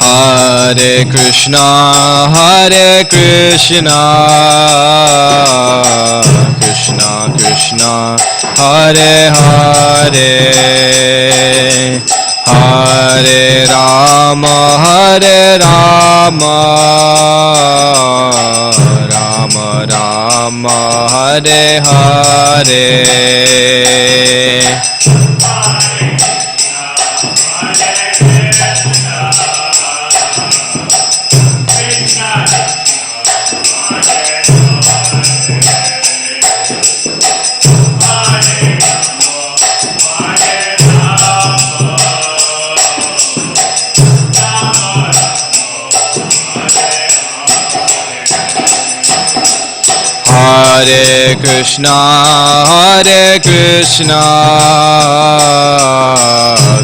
Hare Krishna, Krishna Krishna, Hare Hare, Hare Rama, Rama Rama, Hare Hare. Hare Krishna,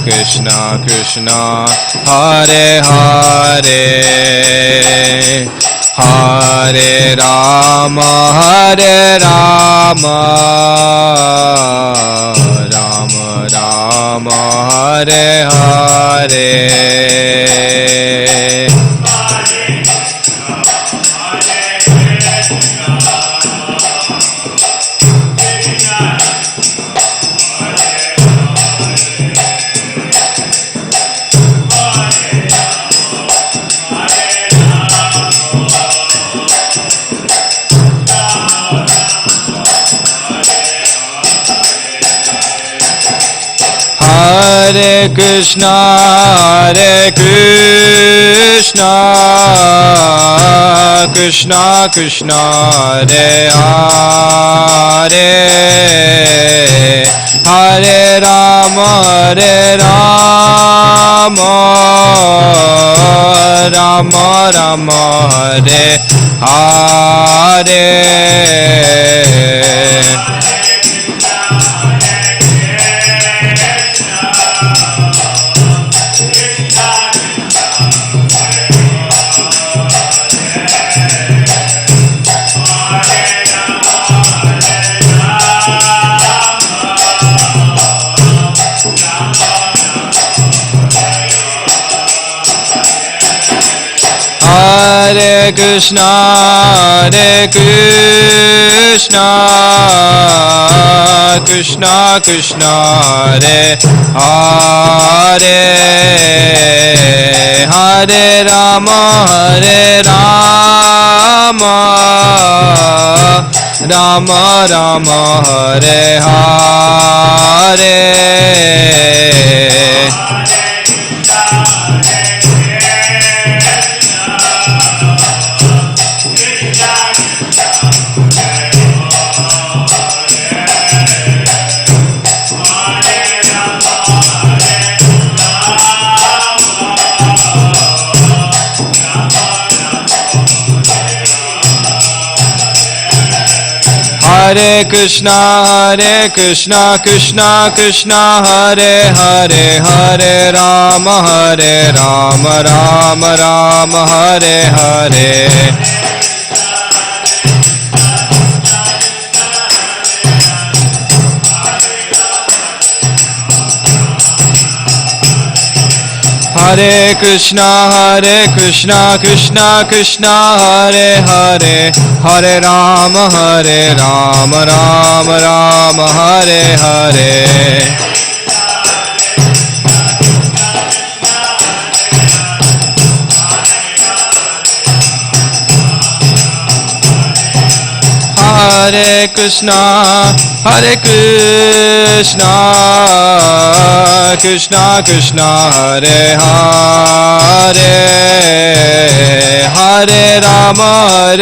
Krishna Krishna, Hare Hare, Hare Rama, Rama Rama, Hare Hare. Hare Krishna, Krishna Krishna, Hare Hare, Hare Rama, Rama Rama, Hare Hare. Hare Krishna, Krishna Krishna, Hare Hare, Hare Rama, Rama Rama, Hare Hare. Hare Krishna, Krishna Krishna, Hare Hare, Hare Rama, Rama Rama, Hare Hare. Hare Krishna, Krishna Krishna, Hare Hare, Hare Rama, Rama Rama, Hare Hare. Hare Krishna, Krishna Krishna, Hare Hare, Hare Rama,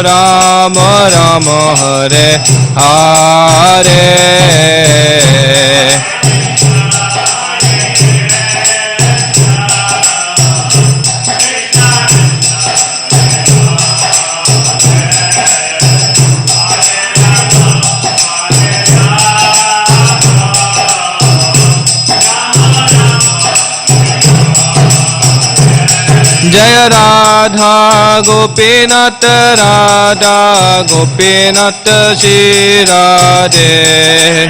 Rama Rama, Hare Hare. Jaya Radha Gopinath, Radha Gopinath Shri Radhe.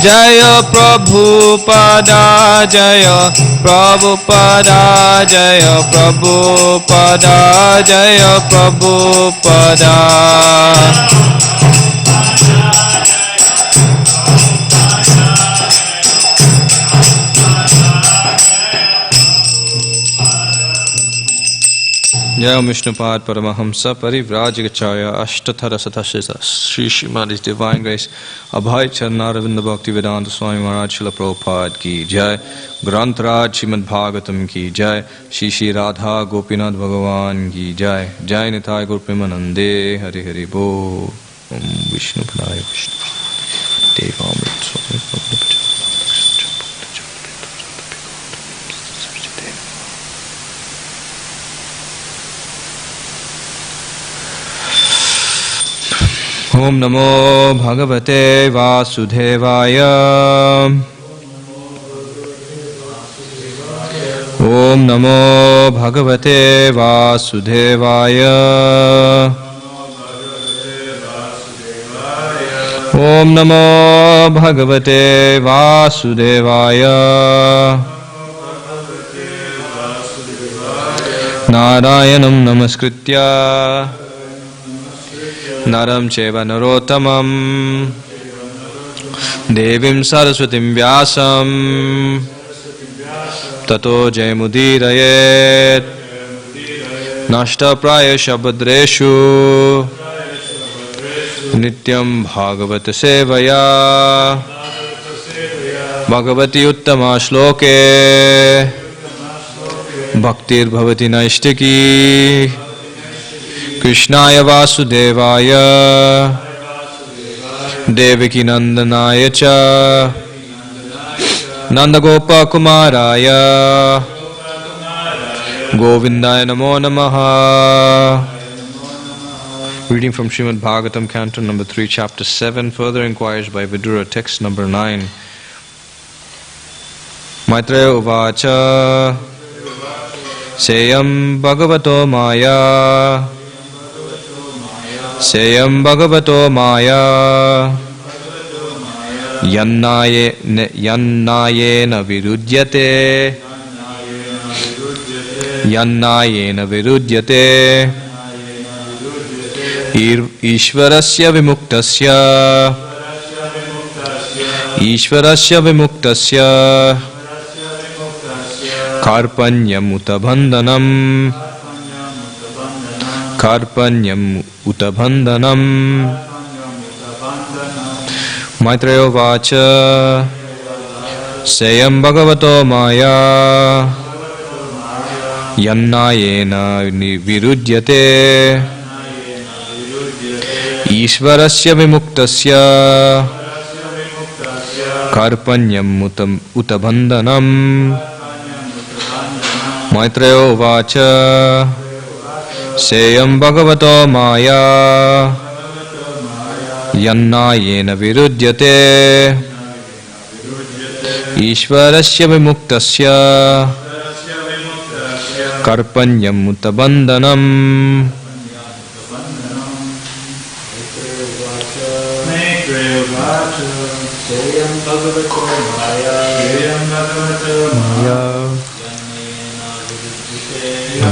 Jaya Prabhupada, Jaya Prabhupada, Jaya Prabhupada, Jaya Prabhupada. Jaya Vishnupad Paramahamsa Parivrajagacharya Ashtathara Sathashisa Sri Srimadi's Divine Grace Abhay Charnaravinda Bhakti Vedanta Swami Maharaj Srila Prabhupada Ki Jai Granth-raj Srimad Bhagavatam Ki Jai Shri Shri Radha Gopinath Bhagavan Ki Jai Jai Nitai Gaur Premanande Hari Hari Bo Om Vishnu Padaya Vishnu Devamrit Swami Prabhupada Om Namo Bhagavate Vasudevaya. Om Namo Bhagavate Vasudevaya. Om Namo Bhagavate Vasudevaya. Narayanam Namaskritya Naram Cheva Narottamam Devim Saraswatim Vyasam Tato Jayamudiraye Nashta Praya Shabadreshu Nityam Bhagavata Sevaya Bhagavati Uttama Shloke Bhaktir Bhavati Naishtiki Krishnaya Vasudevaya Devaki Nandanaya Cha Nandagopa Kumaraya Govindaya Namo Namaha. Reading from Srimad Bhagavatam, Canto number 3, Chapter 7. Further inquiries by Vidura, text number 9. Maitreya Uvacha Seyam Bhagavato Maya Seyam Bhagavato Maya Yannayena Virudyate Yannayena Virudyate Ishvarasya Vimuktasya Ishvarasya Vimuktasya Karpanyam Utabandhanam Karpanyam Utabandhanam. Maitreya Vacha Seyam Bhagavato Maya Yannayena Virudyate Ishvarasya Vimuktasya Karpanyam Utabandhanam. Maitreya Vacha Seyam Bhagavato Maya Yannayena Virudyate Ishvarasya Vimuktasya Karpanyam Utabandhanam.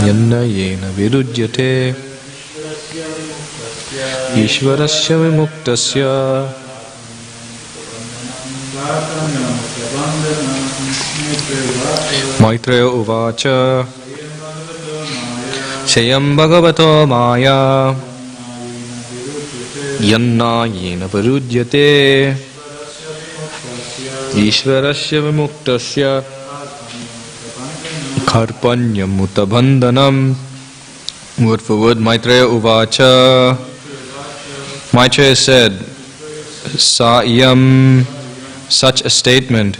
Yannayena Virudyate Ishvarasya Vimuktasya. Maitreya Uvacha Seyam Bhagavato Maya Yannayena Virudyate Ishvarasya Vimuktasya Karpanyam Utabandhanam. Word for word, Maitreya Uvacha. Maitreya said, Sa'yam, such a statement,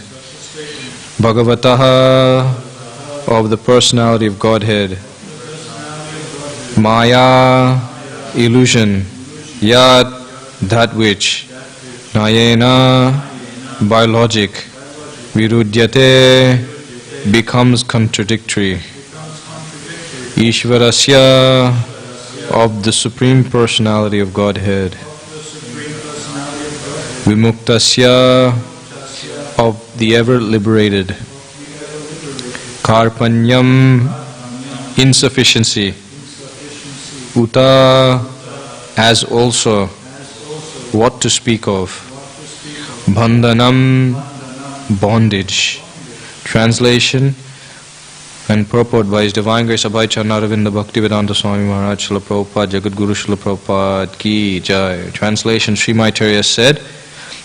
Bhagavataha, of the personality of Godhead, Maya, illusion, Yat, that which, Nayena, by logic, Virudyate, becomes contradictory, Ishvarasya, of the Supreme Personality of Godhead, Vimuktasya, the ever liberated. Karpanyam, insufficiency. Uta, as also, what to speak of. Bandhanam, bondage. Translation and purport by His Divine Grace Abhay Charnaravinda Bhaktivedanta Swami Maharaj Srila Prabhupada Jagat Guru Srila Prabhupada Ki Jai. Translation: Sri Maitreya said,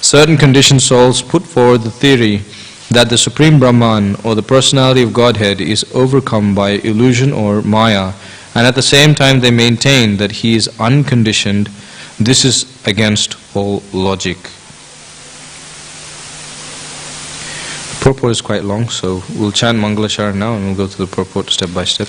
certain conditioned souls put forward the theory that the Supreme Brahman or the personality of Godhead is overcome by illusion or Maya, and at the same time they maintain that He is unconditioned. This is against all logic. The purport is quite long, so we'll chant Mangalachara now and we'll go through the purport step by step.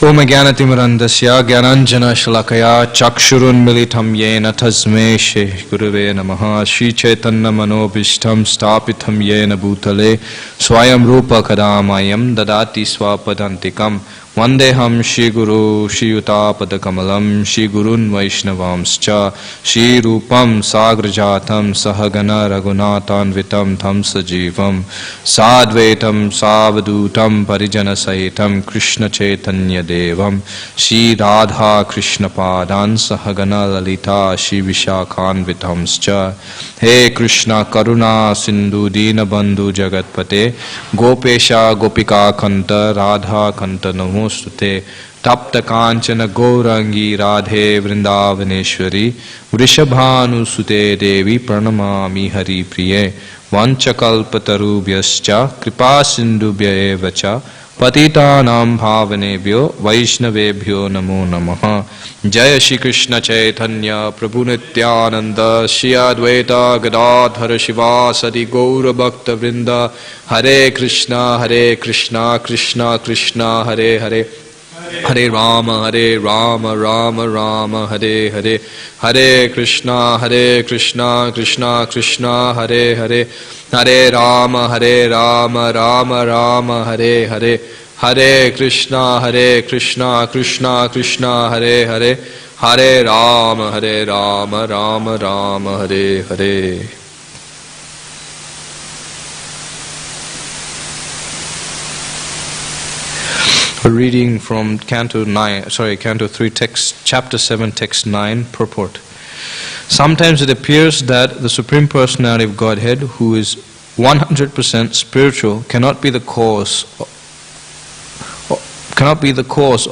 Om Jnanatimirandasya Jnananjana Shalakaya Chakshurun Militam Yena Tasme Shri Gurave Namaha Shri Chaitanya Manobhishtam Stapitam Yena Bhutale Swayam Rupa Kadamayam Dadati Swapadantikam Vandeham Shri Guru Shri Utapada Kamalam Shri Gurun Vaishnavamscha Shri Rupam Sagrajatam Sahagana Raghunatan Vitam Tham Sajivam Sadvaitam Savadutam Parijana Sahitam Krishna Chaitanya Devam Shri Radha Krishna Padan Sahagana Lalita Shri Vishakhan Vitamscha He Krishna Karuna Sindhu Dina Bandhu Jagatpate Gopesha Gopika Kanta Radha Kanta Namo Sute Tapta Kanchana Gaurangi Radhe Vrindavaneshwari Vrishabhanu Sute Devi Pranamami Hari Priye Vanchakalpatarubhyascha Kripa Sindhubhya evacha Patitanam Bhavanebhyo Vaishnavebhyo Namo Namaha. Jaya Shri Krishna Chaitanya Prabhu Nityananda Shri Advaita Gadadhara Shiva Sadi Gaura Bhakta Vrinda. Hare Krishna Krishna Krishna Hare Hare Hare Rama Rama Rama Hare Hare Hare Krishna Krishna Krishna Hare Hare Hare Rama Rama Rama Hare Hare Hare Krishna Krishna Krishna Hare Hare Hare Rama Rama Hare Hare. A reading from Canto 3, text, Chapter 7, Text 9, purport. Sometimes it appears that the Supreme Personality of Godhead, who is 100% spiritual, cannot be the cause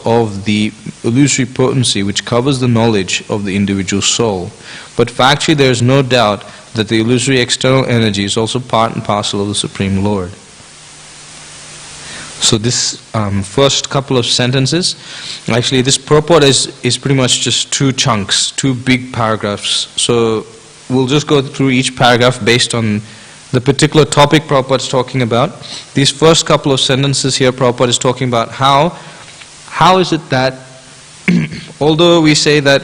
of the illusory potency which covers the knowledge of the individual soul. But factually there is no doubt that the illusory external energy is also part and parcel of the Supreme Lord. So this first couple of sentences, actually this purport is pretty much just two chunks, two big paragraphs. So we'll just go through each paragraph based on the particular topic Prabhupada is talking about. These first couple of sentences here, Prabhupada is talking about how is it that although we say that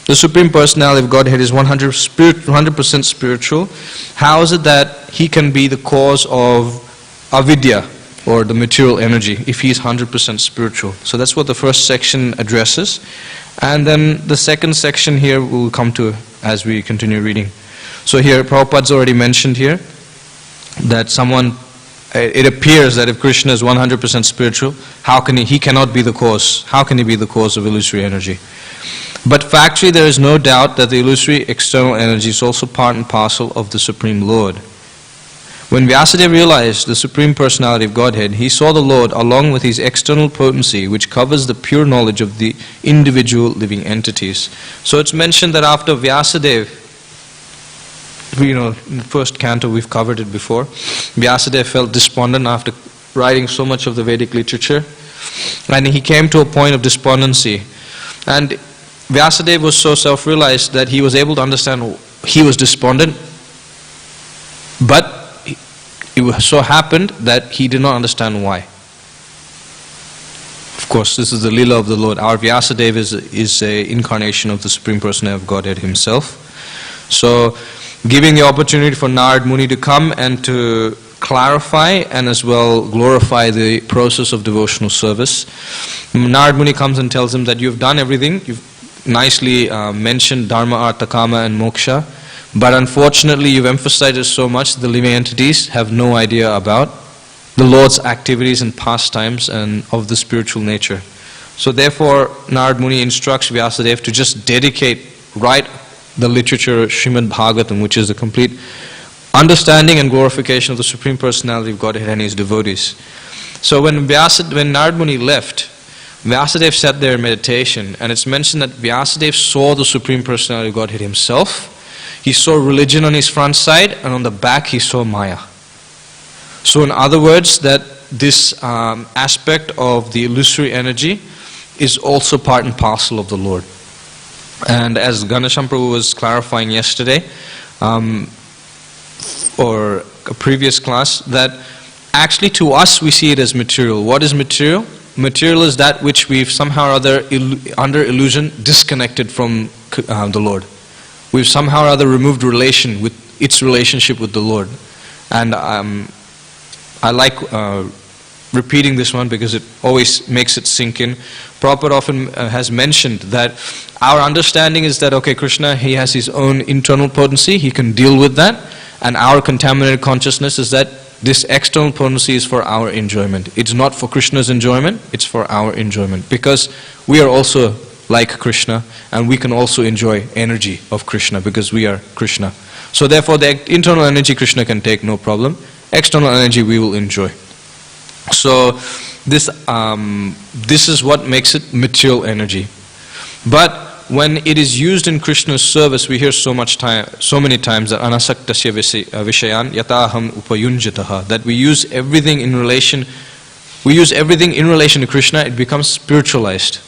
the Supreme Personality of Godhead is 100% spiritual, how is it that He can be the cause of avidya, or the material energy, if He is 100% spiritual? So that's what the first section addresses. And then the second section here we'll come to as we continue reading. So here Prabhupada's already mentioned here that it appears that if Krishna is 100% spiritual, how can he cannot be the cause. How can He be the cause of illusory energy? But factually there is no doubt that the illusory external energy is also part and parcel of the Supreme Lord. When Vyasadeva realized the Supreme Personality of Godhead, he saw the Lord along with His external potency which covers the pure knowledge of the individual living entities. So it's mentioned that after Vyasadeva, in the first canto we've covered it before, Vyasadeva felt despondent after writing so much of the Vedic literature, and he came to a point of despondency. And Vyasadeva was so self-realized that he was able to understand he was despondent, but it so happened that he did not understand why. Of course, this is the Leela of the Lord. Our Vyasadeva is an incarnation of the Supreme Personality of Godhead Himself. So, giving the opportunity for Narad Muni to come and to clarify and as well glorify the process of devotional service. Narad Muni comes and tells him that you've done everything. You've nicely mentioned Dharma, Artha, Kama and Moksha. But unfortunately, you've emphasized it so much, the living entities have no idea about the Lord's activities and pastimes and of the spiritual nature. So therefore, Narad Muni instructs Vyasadeva to just write the literature Srimad Bhagavatam, which is the complete understanding and glorification of the Supreme Personality of Godhead and His devotees. So when Narad Muni left, Vyasadeva sat there in meditation, and it's mentioned that Vyasadeva saw the Supreme Personality of Godhead Himself. He saw religion on his front side, and on the back he saw Maya. So in other words, that this aspect of the illusory energy is also part and parcel of the Lord. And as Ganesham Prabhu was clarifying yesterday, or a previous class, that actually to us we see it as material. What is material? Material is that which we've somehow or other, under illusion, disconnected from the Lord. We've somehow or other removed its relationship with the Lord. And I like repeating this one because it always makes it sink in. Prabhupada often has mentioned that our understanding is that, okay, Krishna, he has his own internal potency, he can deal with that, and our contaminated consciousness is that this external potency is for our enjoyment. It's not for Krishna's enjoyment, it's for our enjoyment. Because we are also like Krishna, and we can also enjoy energy of Krishna because we are Krishna. So therefore the internal energy Krishna can take, no problem. External energy we will enjoy. So this is what makes it material energy. But when it is used in Krishna's service, we hear so many times that anasaktasya vishayan yataham upayunjataha, that we use everything in relation to Krishna, it becomes spiritualized.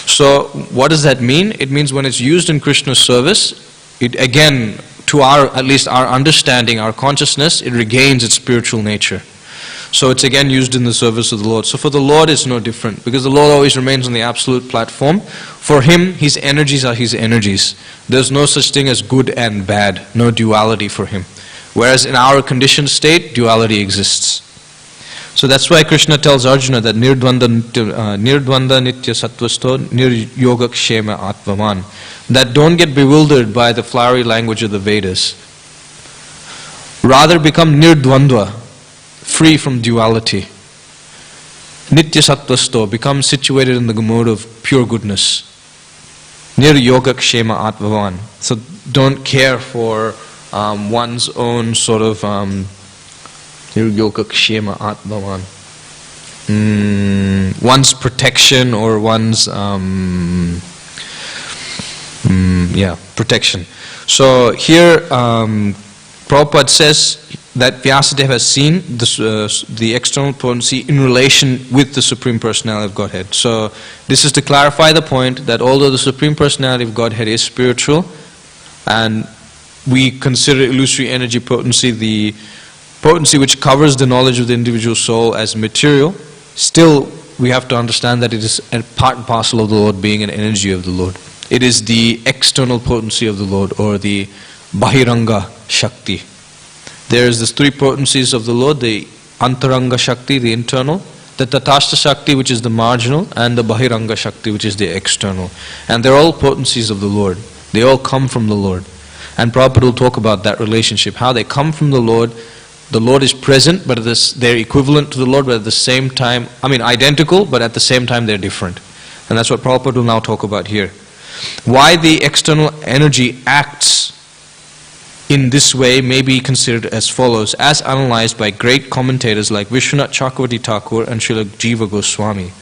So what does that mean? It means when it's used in Krishna's service, it again, to at least our understanding, our consciousness, it regains its spiritual nature. So it's again used in the service of the Lord. So for the Lord it's no different, because the Lord always remains on the absolute platform. For Him, His energies are His energies. There's no such thing as good and bad, no duality for Him. Whereas in our conditioned state, duality exists. So that's why Krishna tells Arjuna that nirdvanda nitya sattvasto niryoga kshema atvaman, that don't get bewildered by the flowery language of the Vedas. Rather become nirdvandva, free from duality. Nitya sattvasto, become situated in the mode of pure goodness. Niryoga kshema atvaman. So don't care for one's own sort of Niryoga kshema atvaman, one's protection or one's protection. So here Prabhupada says that Vyasadeva has seen the external potency in relation with the Supreme Personality of Godhead. So this is to clarify the point that although the Supreme Personality of Godhead is spiritual, and we consider illusory energy potency the potency which covers the knowledge of the individual soul as material, still we have to understand that it is a part and parcel of the Lord, being an energy of the Lord. It is the external potency of the Lord, or the Bahiranga Shakti. There is these three potencies of the Lord: the Antaranga Shakti, the internal, the Tatastha Shakti, which is the marginal, and the Bahiranga Shakti, which is the external. And they're all potencies of the Lord. They all come from the Lord. And Prabhupada will talk about that relationship, how they come from the Lord. The Lord is present, but they're equivalent to the Lord, but at the same time, identical, but at the same time they're different. And that's what Prabhupada will now talk about here. Why the external energy acts in this way may be considered as follows, as analyzed by great commentators like Vishwanath Chakravarti Thakur and Srila Jiva Goswami.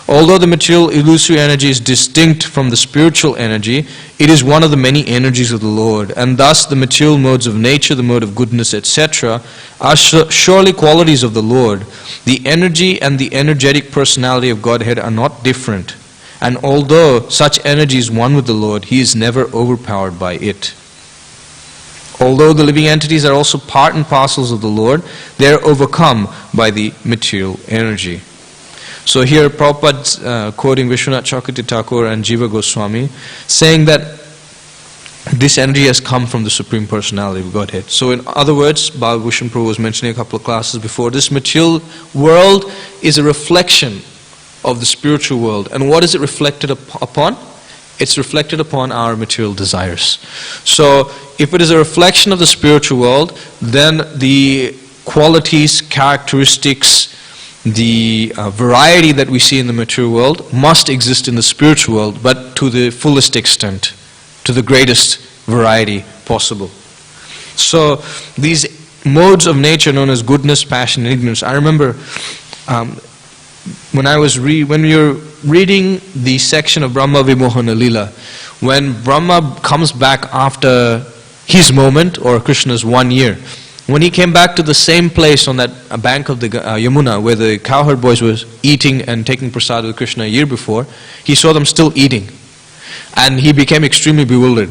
Although the material illusory energy is distinct from the spiritual energy, it is one of the many energies of the Lord, and thus the material modes of nature, the mode of goodness, etc., are surely qualities of the Lord. The energy and the energetic personality of Godhead are not different, and although such energy is one with the Lord, He is never overpowered by it. Although the living entities are also part and parcels of the Lord, they are overcome by the material energy. So here Prabhupada quoting Vishwanath Chakravarti Thakur and Jiva Goswami, saying that this energy has come from the Supreme Personality of Godhead. So in other words, Bhagavatam Prabhu was mentioning a couple of classes before, this material world is a reflection of the spiritual world. And what is it reflected upon? it's reflected upon our material desires. So if it is a reflection of the spiritual world, then the qualities, characteristics, the variety that we see in the material world must exist in the spiritual world, but to the fullest extent, to the greatest variety possible. So these modes of nature known as goodness, passion, and ignorance. I remember when we were reading the section of Brahma Vimohana Lila, when Brahma comes back after his moment, or Krishna's 1 year, when he came back to the same place on that bank of the Yamuna where the cowherd boys were eating and taking prasad with Krishna a year before, he saw them still eating. And he became extremely bewildered.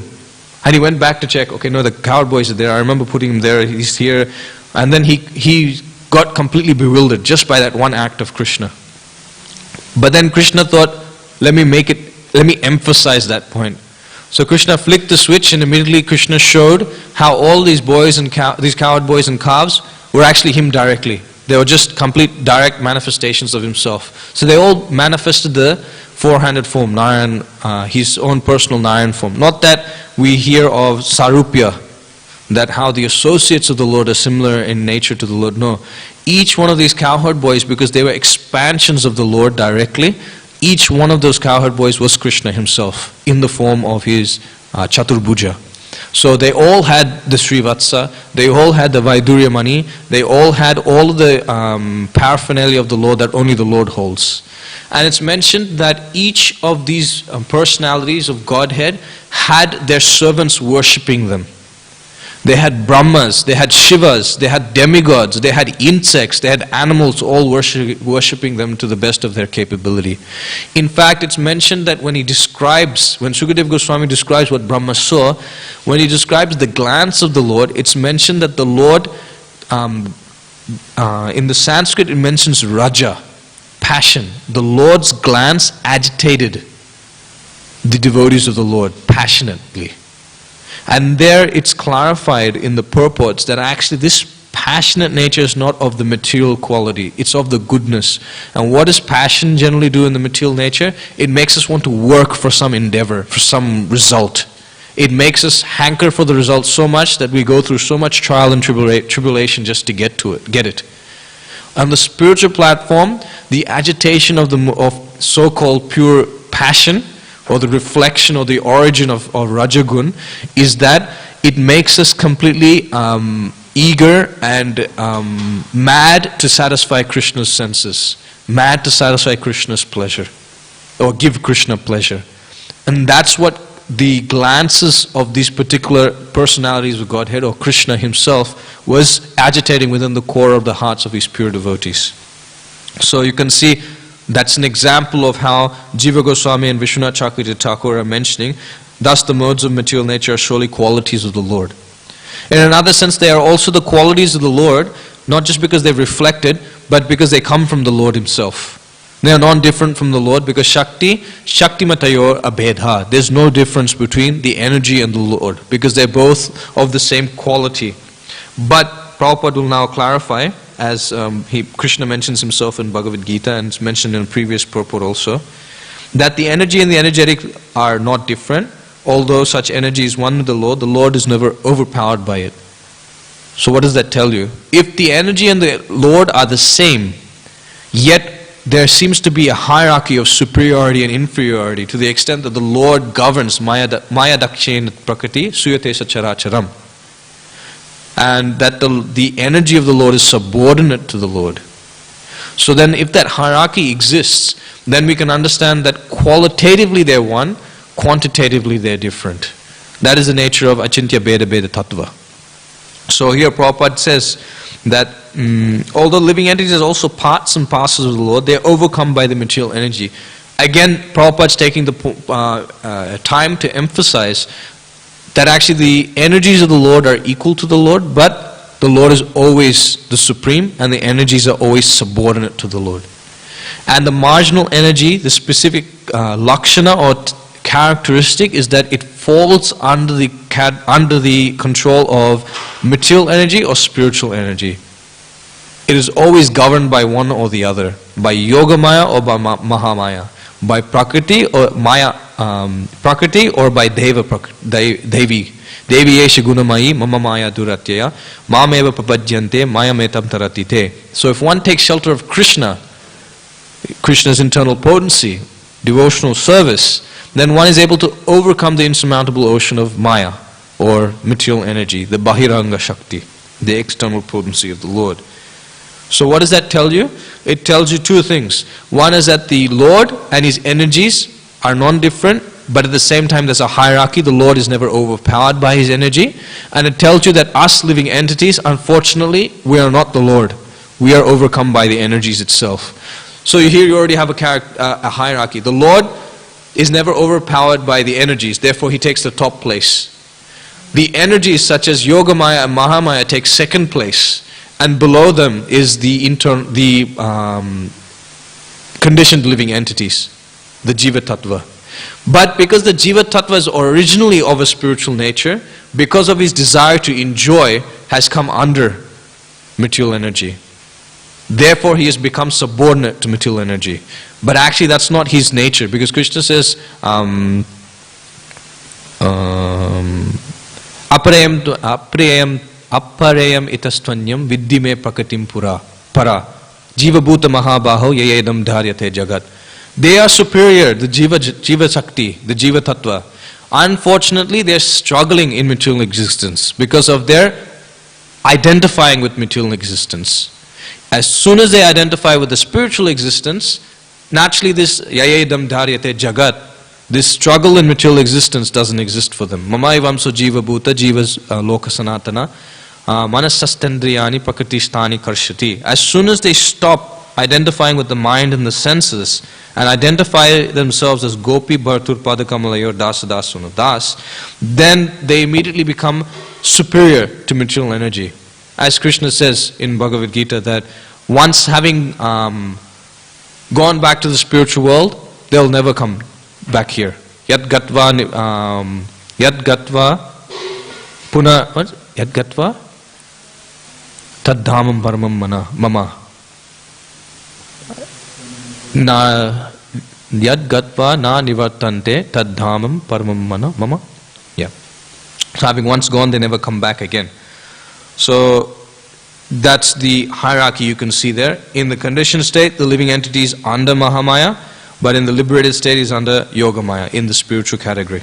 And he went back to check, okay, no, the cowherd boys are there, I remember putting him there, he's here. And then he got completely bewildered just by that one act of Krishna. But then Krishna thought, let me emphasize that point. So Krishna flicked the switch, and immediately Krishna showed how all these boys and these cowherd boys and calves were actually him directly. They were just complete direct manifestations of himself. So they all manifested the four-handed form, Narayan, his own personal Narayan form. Not that we hear of Sarupya, that how the associates of the Lord are similar in nature to the Lord. No. Each one of these cowherd boys, because they were expansions of the Lord directly, each one of those cowherd boys was Krishna himself in the form of his Chaturbhuja. So they all had the Srivatsa, they all had the Vaidurya Mani, they all had all of the paraphernalia of the Lord that only the Lord holds. And it's mentioned that each of these personalities of Godhead had their servants worshipping them. They had Brahmas, they had Shivas, they had demigods, they had insects, they had animals all worshipping them to the best of their capability. In fact, it's mentioned that when Sukadeva Goswami describes what Brahma saw, when he describes the glance of the Lord, it's mentioned that the Lord, in the Sanskrit it mentions Raja, passion. The Lord's glance agitated the devotees of the Lord passionately. And there it's clarified in the purports that actually this passionate nature is not of the material quality, it's of the goodness. And what does passion generally do in the material nature? It makes us want to work for some endeavor, for some result. It makes us hanker for the result so much that we go through so much trial and tribulation just to get it. On the spiritual platform, the agitation of so-called pure passion, or the reflection or the origin of Rajagun, is that it makes us completely eager and mad to satisfy Krishna's senses, mad to satisfy Krishna's pleasure, or give Krishna pleasure. And that's what the glances of these particular personalities of Godhead, or Krishna himself, was agitating within the core of the hearts of his pure devotees. So you can see that's an example of how Jiva Goswami and Vishwanath Chakravarti Thakur are mentioning, thus the modes of material nature are surely qualities of the Lord. In another sense, they are also the qualities of the Lord, not just because they've reflected, but because they come from the Lord himself. They are non-different from the Lord because Shakti Matayor Abhedha. There's no difference between the energy and the Lord because they're both of the same quality. But Prabhupada will now clarify, as Krishna mentions himself in Bhagavad Gita and it's mentioned in a previous purport also, that the energy and the energetic are not different. Although such energy is one with the Lord is never overpowered by it. So what does that tell you? If the energy and the Lord are the same, yet there seems to be a hierarchy of superiority and inferiority to the extent that the Lord governs Maya Dakshin Prakriti Suyate Sacharacharam, and that the energy of the Lord is subordinate to the Lord. So then if that hierarchy exists, then we can understand that qualitatively they're one, quantitatively they're different. That is the nature of Achintya Beda Beda Tattva. So here Prabhupada says that although living entities are also parts and parcels of the Lord, they are overcome by the material energy. Again, Prabhupada's taking the time to emphasize that actually the energies of the Lord are equal to the Lord, but the Lord is always the supreme and the energies are always subordinate to the Lord. And the marginal energy, the specific lakshana or characteristic, is that it falls under the control of material energy or spiritual energy. It is always governed by one or the other, by Yogamaya or by Mahamaya, by Prakriti or Maya, Prakriti or by Devi. Devi Yesha Gunamayi Mama Maya Duratyaya Mameva Papajyante Maya Metam Taratite. So if one takes shelter of Krishna, Krishna's internal potency, devotional service, then one is able to overcome the insurmountable ocean of Maya, or material energy, the Bahiranga Shakti, the external potency of the Lord. So what does that tell you? It tells you two things. One is that the Lord and His energies are non-different, but at the same time there's a hierarchy. The Lord is never overpowered by His energy. And it tells you that us living entities, unfortunately, we are not the Lord. We are overcome by the energies itself. So here you already have a hierarchy. The Lord is never overpowered by the energies, therefore He takes the top place. The energies such as Yogamaya and Mahamaya take second place, and below them is the conditioned living entities, the Jiva Tattva. But because the Jiva Tattva is originally of a spiritual nature, because of his desire to enjoy, has come under material energy. Therefore he has become subordinate to material energy. But actually that's not his nature, because Krishna says aparayam itastvanyam viddime prakatim para jiva bhuta mahabaho yayedam dharyate jagat. They are superior, the jiva shakti, the jiva tattva. Unfortunately they are struggling in material existence because of their identifying with material existence. As soon as they identify with the spiritual existence, naturally this yayedam dharyate jagat, this struggle in material existence doesn't exist for them. Mama ivamso jiva bhuta jivas loka sanatana manasastendriyani prakritistani karshati. As soon as they stop identifying with the mind and the senses and identify themselves as gopi bhartur padakamalayor dasadasuna das, then they immediately become superior to material energy. As Krishna says in Bhagavad Gita, that once having gone back to the spiritual world, they'll never come back here. Yad gatva puna what? Yad gatva tad dhamam paramam mama na yad gatva na nivartante tad dhamam paramam mama. Yeah. So having once gone, they never come back again. So that's the hierarchy you can see there. In the conditioned state, the living entity is under Mahamaya, but in the liberated state is under Yogamaya, in the spiritual category.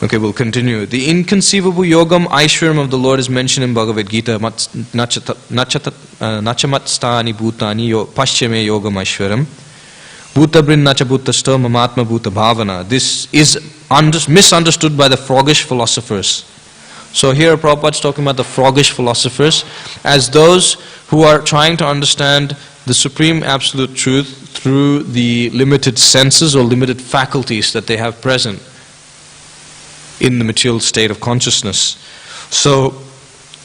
Okay, we'll continue. The inconceivable Yogam Aishwaryam of the Lord is mentioned in Bhagavad Gita. Nachamatstani bhutani paschame Yogam Aishwaryam. Bhutabrin nacha bhutasto mamatma bhuta bhavana. This is misunderstood by the froggish philosophers. So here Prabhupada is talking about the froggish philosophers as those who are trying to understand the supreme absolute truth through the limited senses or limited faculties that they have present in the material state of consciousness. So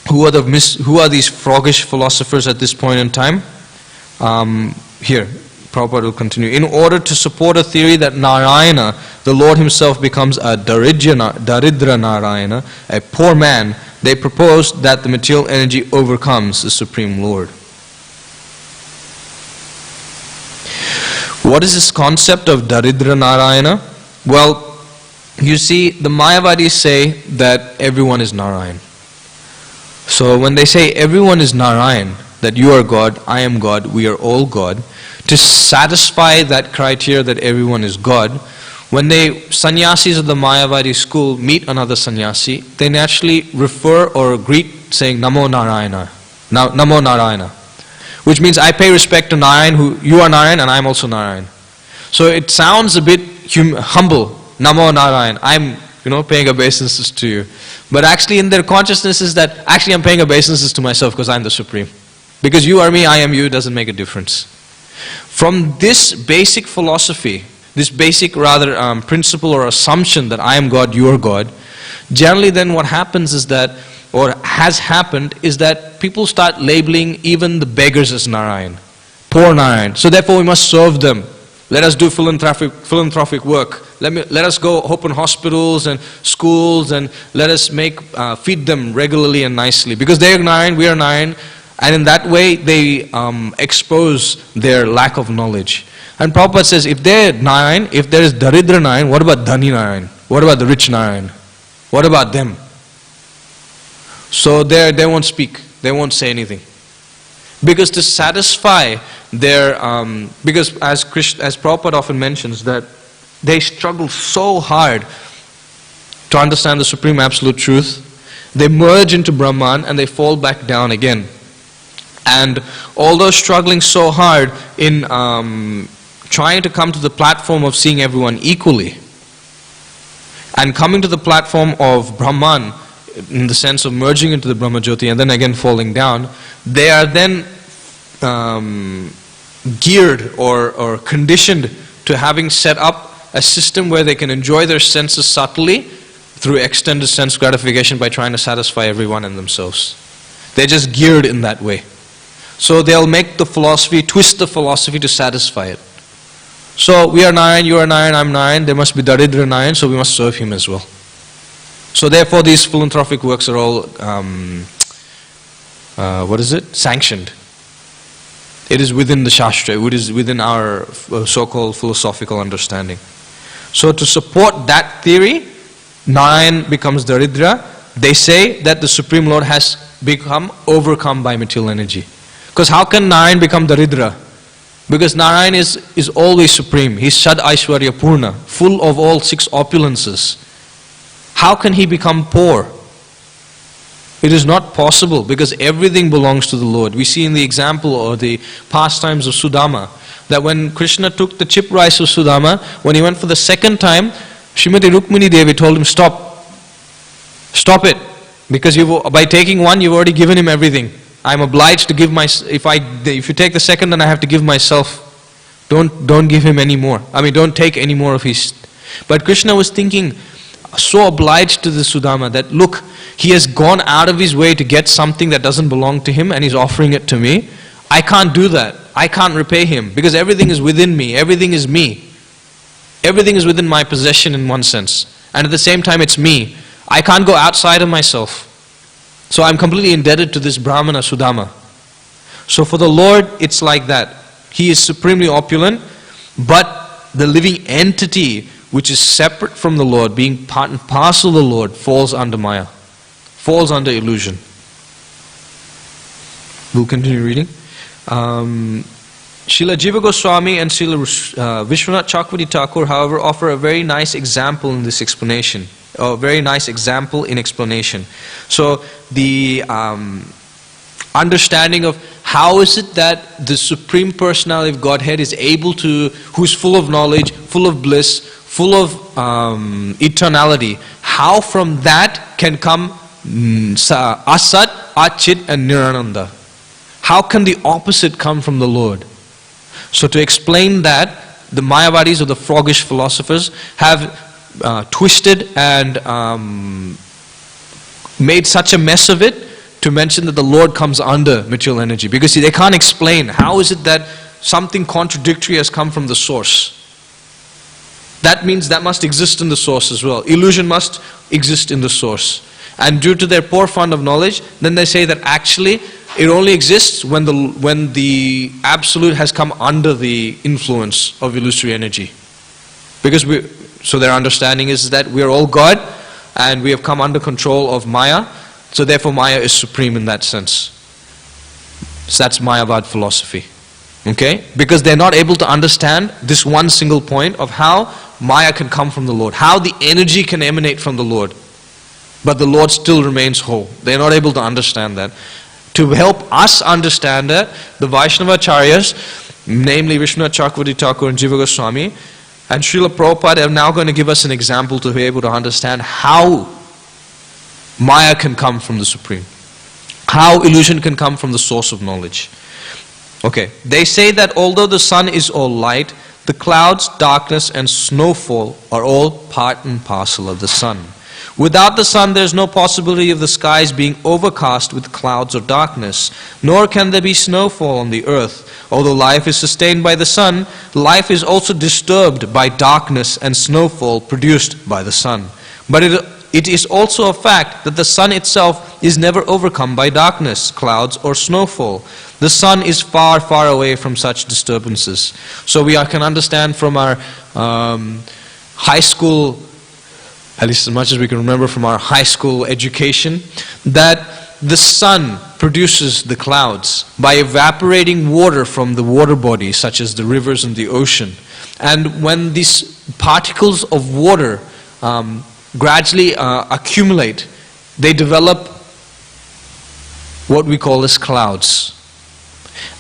who are these froggish philosophers at this point in time? Here Prabhupada will continue. In order to support a theory that Narayana, the Lord himself, becomes a Daridra Narayana, a poor man, they proposed that the material energy overcomes the Supreme Lord. What is this concept of Daridra Narayana? Well, you see, the Mayavadis say that everyone is Narayan. So when they say everyone is Narayan, that you are God, I am God, we are all God, to satisfy that criteria that everyone is God, when sannyasis of the Mayavadi school meet another sannyasi, they naturally refer or greet saying Namo Narayana, Namo Narayana, which means I pay respect to Narayan, who you are Narayan and I am also Narayan. So it sounds a bit humble, Namo Narayan, I'm paying obeisances to you. But actually in their consciousness is that actually I'm paying obeisances to myself because I'm the Supreme. Because you are me, I am you, doesn't make a difference. From this basic philosophy, this basic principle or assumption that I am God, you are God, generally then what happens is that, or has happened, is that people start labeling even the beggars as Narayan, poor Narayan. So therefore we must serve them. Let us do philanthropic work. Let us go open hospitals and schools and let us feed them regularly and nicely. Because they are Narayan, we are Narayan. And in that way, they expose their lack of knowledge. And Prabhupada says, if there is Daridra Narayan, what about Dhani Narayan? What about the rich Narayan? What about them? So they won't speak. They won't say anything. Because to satisfy their, because as Prabhupada often mentions, that they struggle so hard to understand the Supreme Absolute Truth. They merge into Brahman and they fall back down again. And although struggling so hard in trying to come to the platform of seeing everyone equally, and coming to the platform of Brahman, in the sense of merging into the Brahma Jyoti and then again falling down, they are then geared or conditioned to having set up a system where they can enjoy their senses subtly through extended sense gratification by trying to satisfy everyone and themselves. They're just geared in that way. So they'll make the philosophy, twist the philosophy to satisfy it. So we are Narayan, you are Narayan, I'm Narayan, there must be Daridra Narayan, so we must serve him as well. So therefore these philanthropic works are all, sanctioned. It is within the Shastra, it is within our so-called philosophical understanding. So to support that theory, Narayan becomes Daridra. They say that the Supreme Lord has become overcome by material energy. Because how can Narayan become Daridra? Because Narayan is always supreme. He's Shad Aishwarya Purna, full of all 6 opulences. How can he become poor? It is not possible, because everything belongs to the Lord. We see in the example or the pastimes of Sudama that when Krishna took the chip rice of Sudama, when he went for the second time, Srimati Rukmini Devi told him, stop it, because by taking one you've already given him everything. I'm obliged to give if you take the second, then I have to give myself. Don't give him any more. Don't take any more of his. But Krishna was thinking, so obliged to the Sudama, that look, he has gone out of his way to get something that doesn't belong to him and he's offering it to me. I can't do that. I can't repay him, because everything is within me. Everything is me. Everything is within my possession in one sense. And at the same time it's me. I can't go outside of myself. So I'm completely indebted to this Brahmana Sudama. So for the Lord, it's like that. He is supremely opulent, but the living entity which is separate from the Lord, being part and parcel of the Lord, falls under Maya, falls under illusion. We'll continue reading. Srila Jiva Goswami and Srila Vishwanath Chakravarti Thakur, however, offer a very nice example in this explanation. A very nice example in explanation. So the understanding of how is it that the Supreme Personality of Godhead is able to, who's full of knowledge, full of bliss, full of eternality, how from that can come Asat, Achit and Nirananda? How can the opposite come from the Lord? So to explain that, the Mayavadis or the froggish philosophers have twisted and made such a mess of it to mention that the Lord comes under material energy. Because see, they can't explain how is it that something contradictory has come from the source. That means that must exist in the source as well. Illusion must exist in the source. And due to their poor fund of knowledge, then they say that actually it only exists when the Absolute has come under the influence of illusory energy. So their understanding is that we are all God and we have come under control of Maya, so therefore Maya is supreme in that sense. So that's Mayavad philosophy. Okay? Because they're not able to understand this one single point of how Maya can come from the Lord, how the energy can emanate from the Lord, but the Lord still remains whole. They're not able to understand that. To help us understand that, the Vaishnavacharyas, namely Vishwanath Chakravarti Thakur and Jiva Goswami, and Srila Prabhupada are now going to give us an example to be able to understand how Maya can come from the Supreme. How illusion can come from the source of knowledge. Okay, they say that although the sun is all light, the clouds, darkness and snowfall are all part and parcel of the sun. Without the sun there is no possibility of the skies being overcast with clouds or darkness, nor can there be snowfall on the earth. Although life is sustained by the sun, life is also disturbed by darkness and snowfall produced by the sun. But it it is also a fact that the sun itself is never overcome by darkness, clouds or snowfall. The sun is far, far away from such disturbances. So we can understand from our high school, at least as much as we can remember from our high school education, that the sun produces the clouds by evaporating water from the water bodies such as the rivers and the ocean. And when these particles of water gradually accumulate, they develop what we call as clouds.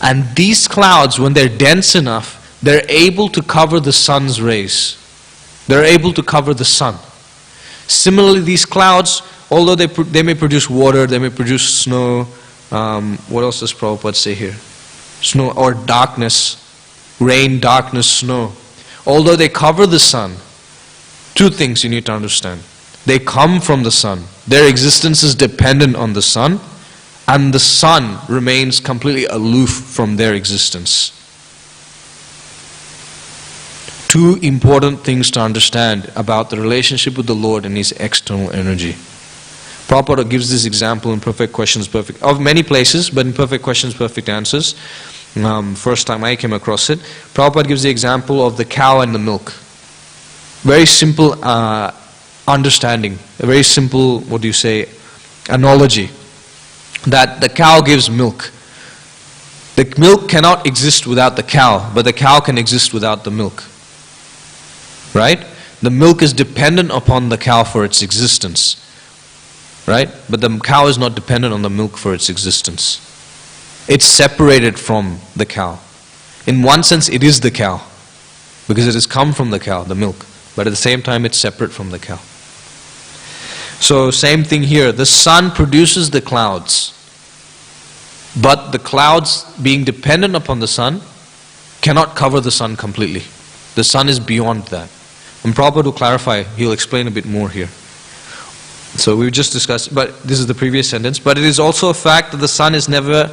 And these clouds, when they're dense enough, they're able to cover the sun's rays. They're able to cover the sun. Similarly, these clouds, although they may produce water, they may produce snow, what else does Prabhupada say here? Snow or darkness, rain, darkness, snow. Although they cover the sun, two things you need to understand. They come from the sun. Their existence is dependent on the sun, and the sun remains completely aloof from their existence. Two important things to understand about the relationship with the Lord and His external energy. Prabhupada gives this example in Perfect Questions, Perfect, of many places, but in Perfect Questions, Perfect Answers. First time I came across it, Prabhupada gives the example of the cow and the milk. Very simple understanding, a very simple, analogy. That the cow gives milk. The milk cannot exist without the cow, but the cow can exist without the milk. Right? The milk is dependent upon the cow for its existence. Right? But the cow is not dependent on the milk for its existence. It's separated from the cow. In one sense, it is the cow, because it has come from the cow, the milk. But at the same time, it's separate from the cow. So, same thing here. The sun produces the clouds. But the clouds, being dependent upon the sun, cannot cover the sun completely. The sun is beyond that. And Prabhupada will clarify, he'll explain a bit more here. So we just discussed, but this is the previous sentence. But it is also a fact that the sun is never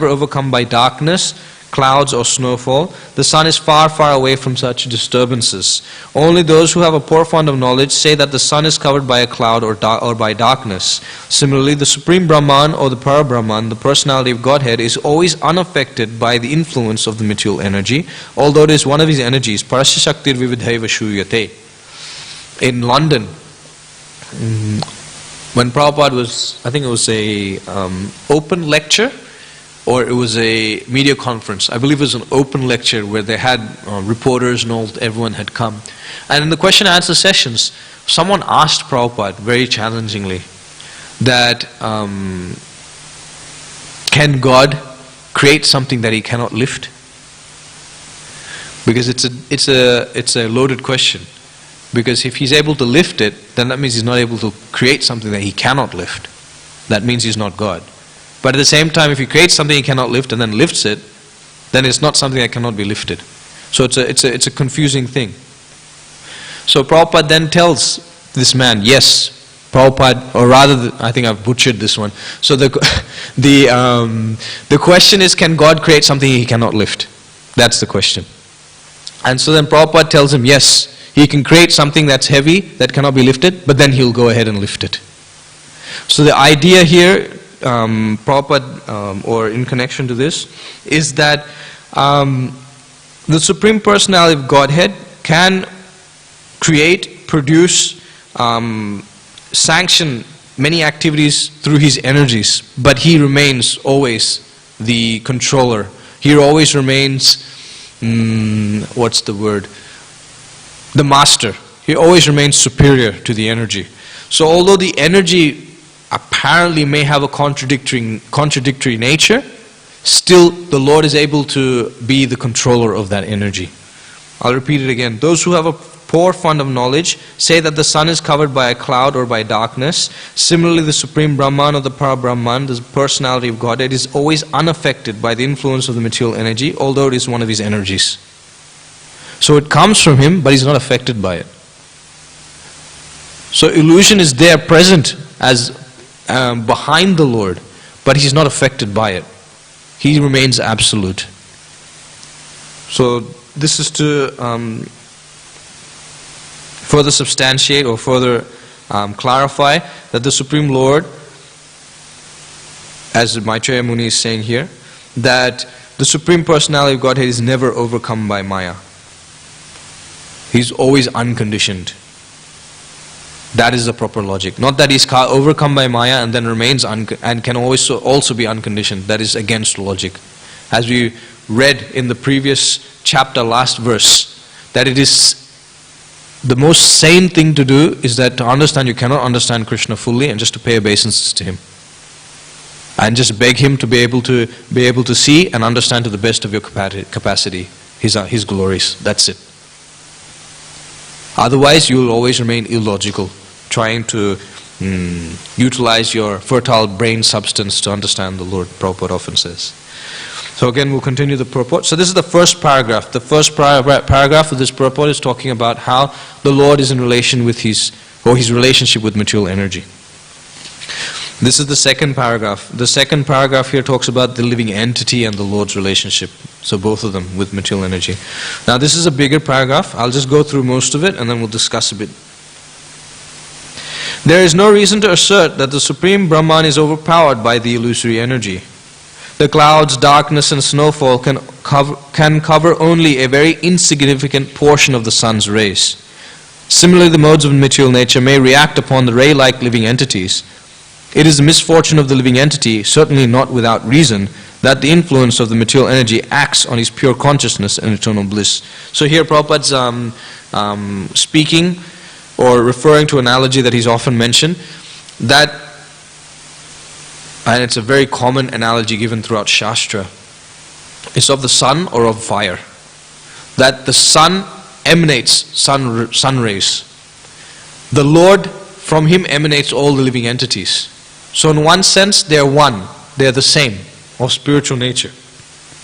overcome by darkness, clouds or snowfall. The sun is far, far away from such disturbances. Only those who have a poor fund of knowledge say that the sun is covered by a cloud or by darkness. Similarly, the Supreme Brahman or the Para-Brahman, the personality of Godhead, is always unaffected by the influence of the material energy, although it is one of his energies. Parasya Shaktir Vividhaiva Shuyate. In London, when Prabhupada was, I think it was a open lecture, or it was a media conference. I believe it was an open lecture where they had reporters and everyone had come. And in the question and answer sessions, someone asked Prabhupada very challengingly that can God create something that He cannot lift? Because it's a loaded question. Because if He's able to lift it, then that means He's not able to create something that He cannot lift. That means He's not God. But at the same time, if He creates something He cannot lift and then lifts it, then it's not something that cannot be lifted. So it's a confusing thing. So Prabhupada then tells this man, yes, Prabhupada, or rather, I think I've butchered this one. So the question is, can God create something He cannot lift? That's the question. And so then Prabhupada tells him, yes, He can create something that's heavy, that cannot be lifted, but then He'll go ahead and lift it. So the idea here, Prabhupada, or in connection to this, is that the Supreme Personality of Godhead can create, produce, sanction many activities through His energies, but He remains always the controller. He always remains, the master. He always remains superior to the energy. So although the energy apparently may have a contradictory nature, still the Lord is able to be the controller of that energy. I'll repeat it again. Those who have a poor fund of knowledge say that the sun is covered by a cloud or by darkness. Similarly, the Supreme Brahman or the Para-Brahman, the personality of God, it is always unaffected by the influence of the material energy, although it is one of His energies. So it comes from Him, but He's not affected by it. So illusion is there, present as behind the Lord, but He's not affected by it. He remains absolute. So this is to further substantiate or further clarify that the Supreme Lord, as Maitreya Muni is saying here, that the Supreme Personality of Godhead is never overcome by Maya. He's always unconditioned. That is the proper logic. Not that he's overcome by Maya and then remains and can also be unconditioned. That is against logic. As we read in the previous chapter, last verse, that it is the most sane thing to do is that to understand you cannot understand Krishna fully and just to pay obeisances to him. And just beg him to be able to see and understand to the best of your capacity his glories. That's it. Otherwise, you will always remain illogical, trying to utilize your fertile brain substance to understand the Lord, Prabhupada often says. So again, we'll continue the purport. So this is the first paragraph. The first paragraph of this purport is talking about how the Lord is in relation with his relationship with material energy. This is the second paragraph. The second paragraph here talks about the living entity and the Lord's relationship. So both of them with material energy. Now this is a bigger paragraph. I'll just go through most of it and then we'll discuss a bit. There is no reason to assert that the Supreme Brahman is overpowered by the illusory energy. The clouds, darkness and snowfall can cover only a very insignificant portion of the sun's rays. Similarly, the modes of material nature may react upon the ray-like living entities. It is the misfortune of the living entity, certainly not without reason, that the influence of the material energy acts on his pure consciousness and eternal bliss. So here Prabhupada's speaking or referring to an analogy that he's often mentioned, that, and it's a very common analogy given throughout Shastra, it's of the sun or of fire. That the sun emanates sun rays. The Lord, from him emanates all the living entities. So in one sense, they are one. They are the same, of spiritual nature.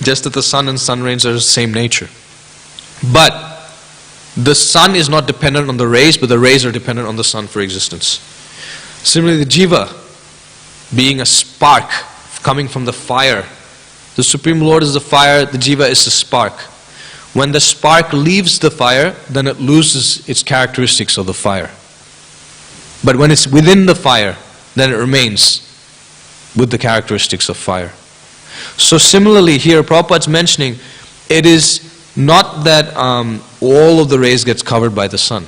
Just that the sun and sun rays are the same nature. But the sun is not dependent on the rays, but the rays are dependent on the sun for existence. Similarly, the jiva, being a spark coming from the fire. The Supreme Lord is the fire, the jiva is the spark. When the spark leaves the fire, then it loses its characteristics of the fire. But when it's within the fire, then it remains with the characteristics of fire. So similarly here, Prabhupada's mentioning, it is not that all of the rays gets covered by the sun.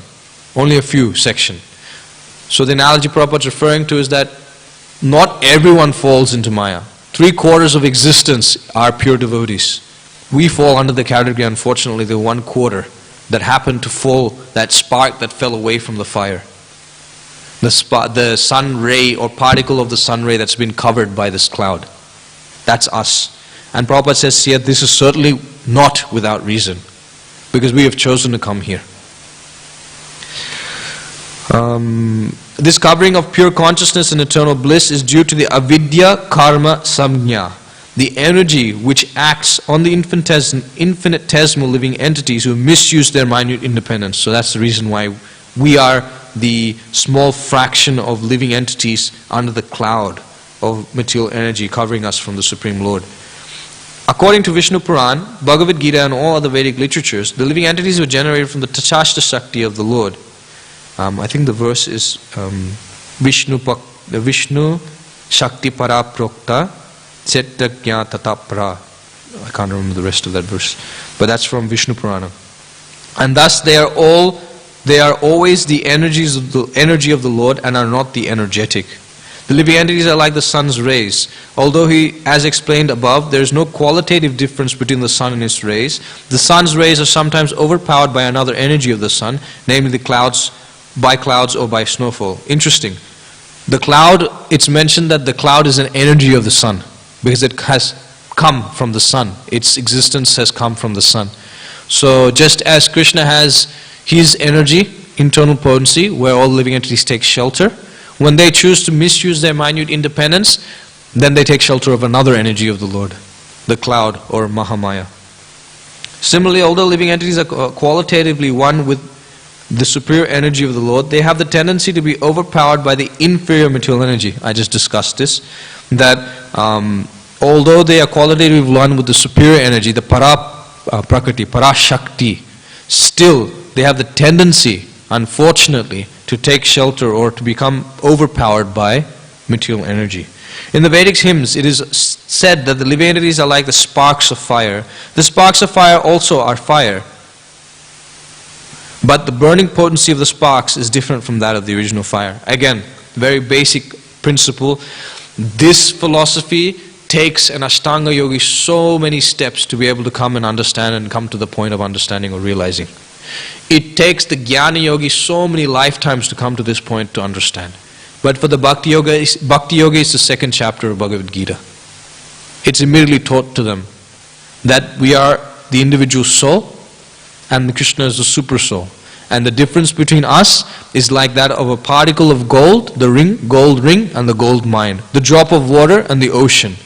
Only a few section. So the analogy Prabhupada's referring to is that not everyone falls into Maya. 3/4 of existence are pure devotees. We fall under the category, unfortunately, the 1/4 that happened to fall, that spark that fell away from the fire. The sun ray or particle of the sun ray that's been covered by this cloud. That's us. And Prabhupada says here, this is certainly not without reason, because we have chosen to come here. This covering of pure consciousness and eternal bliss is due to the avidya karma samjna, the energy which acts on the infinitesimal living entities who misuse their minute independence. So that's the reason why we are the small fraction of living entities under the cloud of material energy covering us from the Supreme Lord. According to Vishnu Puran, Bhagavad Gita and all other Vedic literatures, the living entities were generated from the Tachashta Shakti of the Lord. I think the verse is Vishnu Shakti Para Prokta Chetagya Tatapra. I can't remember the rest of that verse, but that's from Vishnu Purana. And thus they are always the energy of the Lord and are not the energetic. The living entities are like the sun's rays. Although as explained above, there is no qualitative difference between the sun and its rays. The sun's rays are sometimes overpowered by another energy of the sun, namely the clouds, by clouds or by snowfall. Interesting. The cloud, it's mentioned that the cloud is an energy of the sun, because it has come from the sun. Its existence has come from the sun. So just as Krishna has his energy, internal potency, where all living entities take shelter, when they choose to misuse their minute independence, then they take shelter of another energy of the Lord, the cloud or Mahamaya. Similarly, although living entities are qualitatively one with the superior energy of the Lord, they have the tendency to be overpowered by the inferior material energy. I just discussed this, that although they are qualitatively one with the superior energy, the Prakriti, Parashakti, still they have the tendency, unfortunately, to take shelter or to become overpowered by material energy. In the Vedic hymns, it is said that the living entities are like the sparks of fire. The sparks of fire also are fire. But the burning potency of the sparks is different from that of the original fire. Again, very basic principle. This philosophy takes an Ashtanga yogi so many steps to be able to come and understand and come to the point of understanding or realizing. It takes the Jnana yogi so many lifetimes to come to this point to understand. But for the Bhakti Yoga is the second chapter of Bhagavad Gita. It's immediately taught to them that we are the individual soul and Krishna is the super soul. And the difference between us is like that of a particle of gold, the ring, gold ring, and the gold mine. The drop of water and the ocean.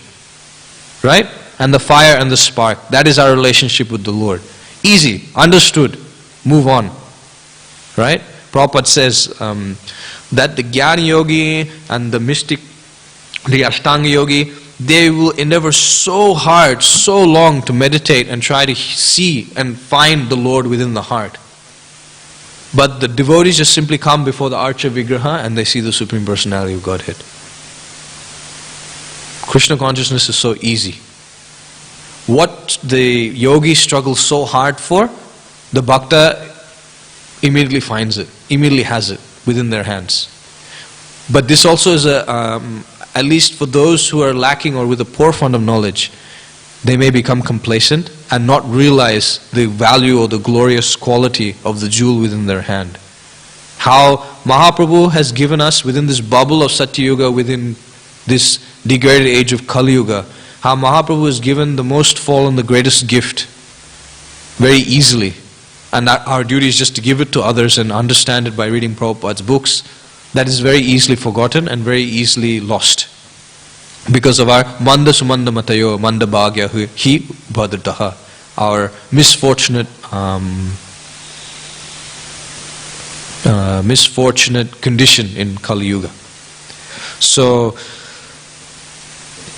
Right? And the fire and the spark. That is our relationship with the Lord. Easy, understood, move on. Right? Prabhupada says that the Jnana yogi and the mystic, the Ashtanga yogi, they will endeavor so hard, so long to meditate and try to see and find the Lord within the heart. But the devotees just simply come before the Archa Vigraha and they see the Supreme Personality of Godhead. Krishna consciousness is so easy. What the yogi struggles so hard for, the bhakta immediately finds it, immediately has it within their hands. But this also is at least for those who are lacking or with a poor fund of knowledge, they may become complacent and not realize the value or the glorious quality of the jewel within their hand. How Mahaprabhu has given us within this bubble of Satya Yuga, within this degraded age of Kali Yuga, how Mahaprabhu has given the most fallen the greatest gift very easily. And our duty is just to give it to others and understand it by reading Prabhupada's books. That is very easily forgotten and very easily lost. Because of our Manda Sumanda Matayo, Manda Bhagya Hi Bhadrataha, our misfortunate condition in Kali Yuga. So,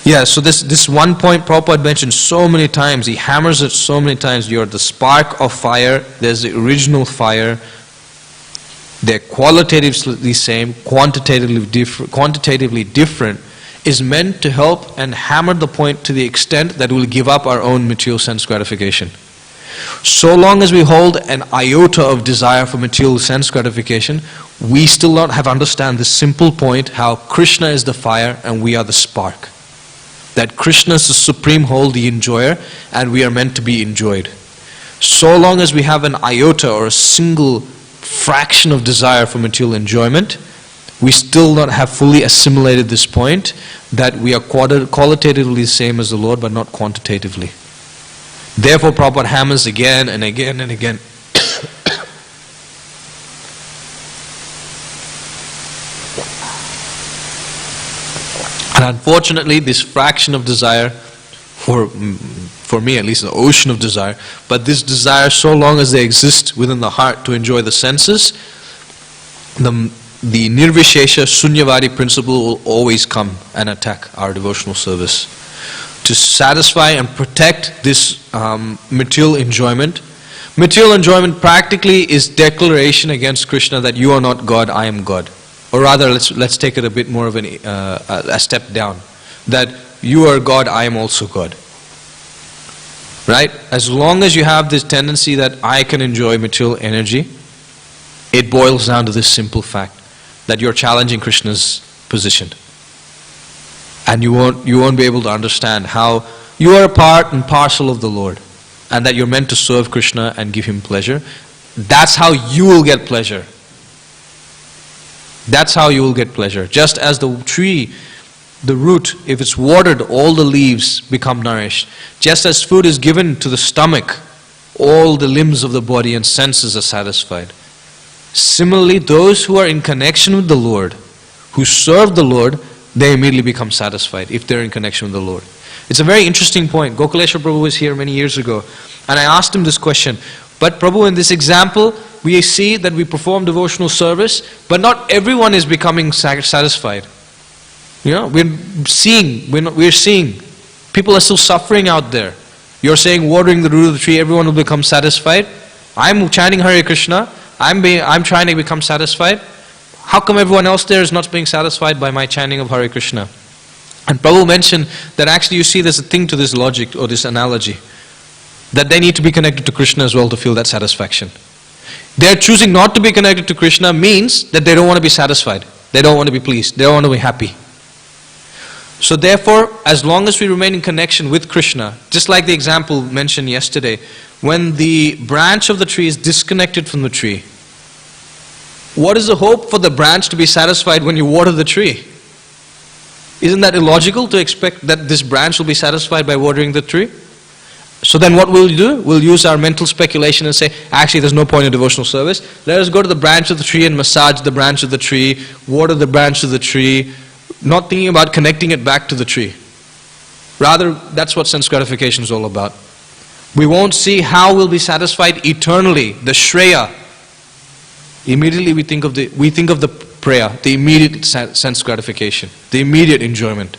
yeah, so this one point Prabhupada mentioned so many times, he hammers it so many times. You're the spark of fire, there's the original fire. They're qualitatively same, quantitatively different, is meant to help and hammer the point to the extent that we'll give up our own material sense gratification. So long as we hold an iota of desire for material sense gratification, we still don't have understand this simple point, how Krishna is the fire and we are the spark. That Krishna is the supreme whole, the enjoyer, and we are meant to be enjoyed. So long as we have an iota or a single fraction of desire for material enjoyment, we still not have fully assimilated this point that we are qualitatively the same as the Lord but not quantitatively. Therefore Prabhupada hammers again and again and again. And unfortunately this fraction of desire, for me at least, the ocean of desire, but this desire, so long as they exist within the heart to enjoy the senses, the Nirvishesha Sunyavadi principle will always come and attack our devotional service. To satisfy and protect this material enjoyment. Material enjoyment practically is declaration against Krishna that you are not God, I am God. Or rather, let's take it a bit more of a step down. That you are God, I am also God. Right? As long as you have this tendency that I can enjoy material energy, it boils down to this simple fact that you're challenging Krishna's position. And you won't be able to understand how you are a part and parcel of the Lord, and that you're meant to serve Krishna and give Him pleasure. That's how you will get pleasure. That's how you will get pleasure. Just as the tree, the root, if it's watered, all the leaves become nourished. Just as food is given to the stomach, all the limbs of the body and senses are satisfied. Similarly, those who are in connection with the Lord, who serve the Lord, they immediately become satisfied if they're in connection with the Lord. It's a very interesting point. Gokuleshwar Prabhu was here many years ago, and I asked him this question. But Prabhu, in this example, we see that we perform devotional service, but not everyone is becoming satisfied. You know, we're seeing. People are still suffering out there. You're saying watering the root of the tree, everyone will become satisfied. I'm chanting Hare Krishna. I'm trying to become satisfied. how come everyone else there is not being satisfied by my chanting of Hare Krishna? And Prabhu mentioned that actually you see there's a thing to this logic or this analogy, that they need to be connected to Krishna as well to feel that satisfaction. Their choosing not to be connected to Krishna means that they don't want to be satisfied. They don't want to be pleased. They don't want to be happy. So therefore, as long as we remain in connection with Krishna, just like the example mentioned yesterday, when the branch of the tree is disconnected from the tree, what is the hope for the branch to be satisfied when you water the tree? Isn't that illogical to expect that this branch will be satisfied by watering the tree? So then what will we do? We'll use our mental speculation and say, actually there's no point in devotional service. Let us go to the branch of the tree and massage the branch of the tree, water the branch of the tree, not thinking about connecting it back to the tree. Rather, that's what sense gratification is all about. We won't see how we'll be satisfied eternally, the Shreya. Immediately we think of the prayer, the immediate sense gratification, the immediate enjoyment.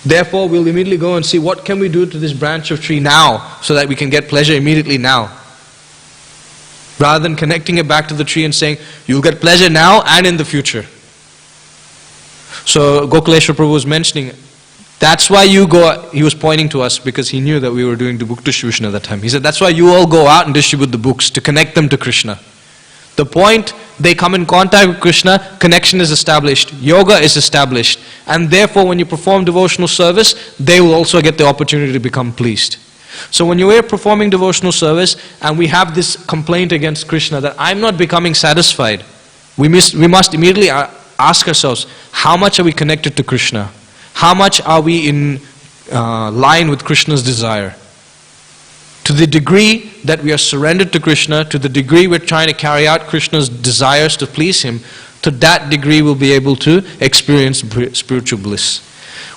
Therefore, we'll immediately go and see what can we do to this branch of tree now so that we can get pleasure immediately now. Rather than connecting it back to the tree and saying, you'll get pleasure now and in the future. So Gokuleshwar Prabhu was mentioning, that's why you go, he was pointing to us because he knew that we were doing the book distribution at that time. He said, that's why you all go out and distribute the books to connect them to Krishna. The point they come in contact with Krishna, connection is established, yoga is established, and therefore when you perform devotional service, they will also get the opportunity to become pleased. So when you are performing devotional service and we have this complaint against Krishna that I'm not becoming satisfied, we must immediately ask ourselves, how much are we connected to Krishna? How much are we in line with Krishna's desire? To the degree that we are surrendered to Krishna, to the degree we're trying to carry out Krishna's desires to please Him, to that degree we'll be able to experience spiritual bliss.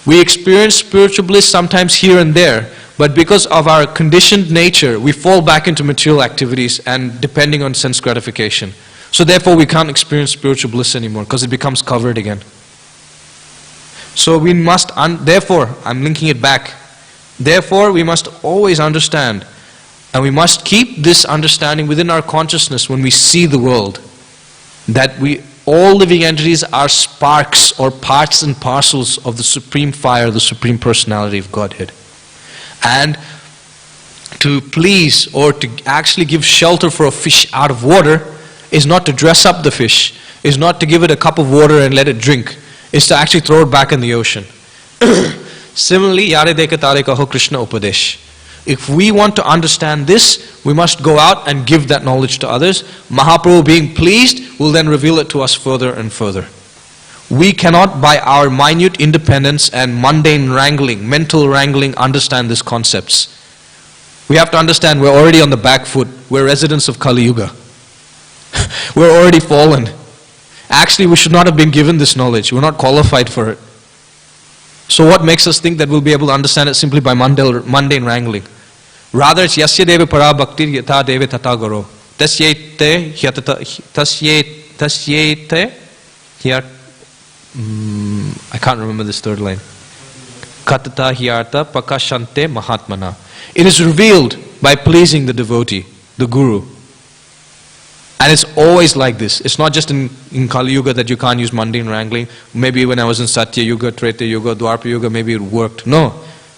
We experience spiritual bliss sometimes here and there, but because of our conditioned nature, we fall back into material activities and depending on sense gratification. So therefore we can't experience spiritual bliss anymore because it becomes covered again. So we must, therefore, I'm linking it back, therefore we must always understand, and we must keep this understanding within our consciousness when we see the world, that all living entities are sparks or parts and parcels of the supreme fire, the supreme personality of Godhead. And to please or to actually give shelter for a fish out of water is not to dress up the fish, is not to give it a cup of water and let it drink, is to actually throw it back in the ocean. Similarly, Yare Deka Tare Kaho Krishna Upadesh. If we want to understand this, we must go out and give that knowledge to others. Mahaprabhu being pleased will then reveal it to us further and further. We cannot by our minute independence and mundane wrangling, mental wrangling, understand these concepts. We have to understand we're already on the back foot. We're residents of Kali Yuga. We're already fallen. Actually, we should not have been given this knowledge. We're not qualified for it. So what makes us think that we'll be able to understand it simply by mundane wrangling? Rather, it's yasya deva para bhaktir yatha deva tata garo. Tasyete here. I can't remember this third line. Katata hyarta pakashante mahatmana. It is revealed by pleasing the devotee, the guru. And it's always like this. It's not just in Kali Yuga that you can't use mundane wrangling. Maybe when I was in Satya Yuga, Treta Yuga, Dwapara Yuga, maybe it worked. No.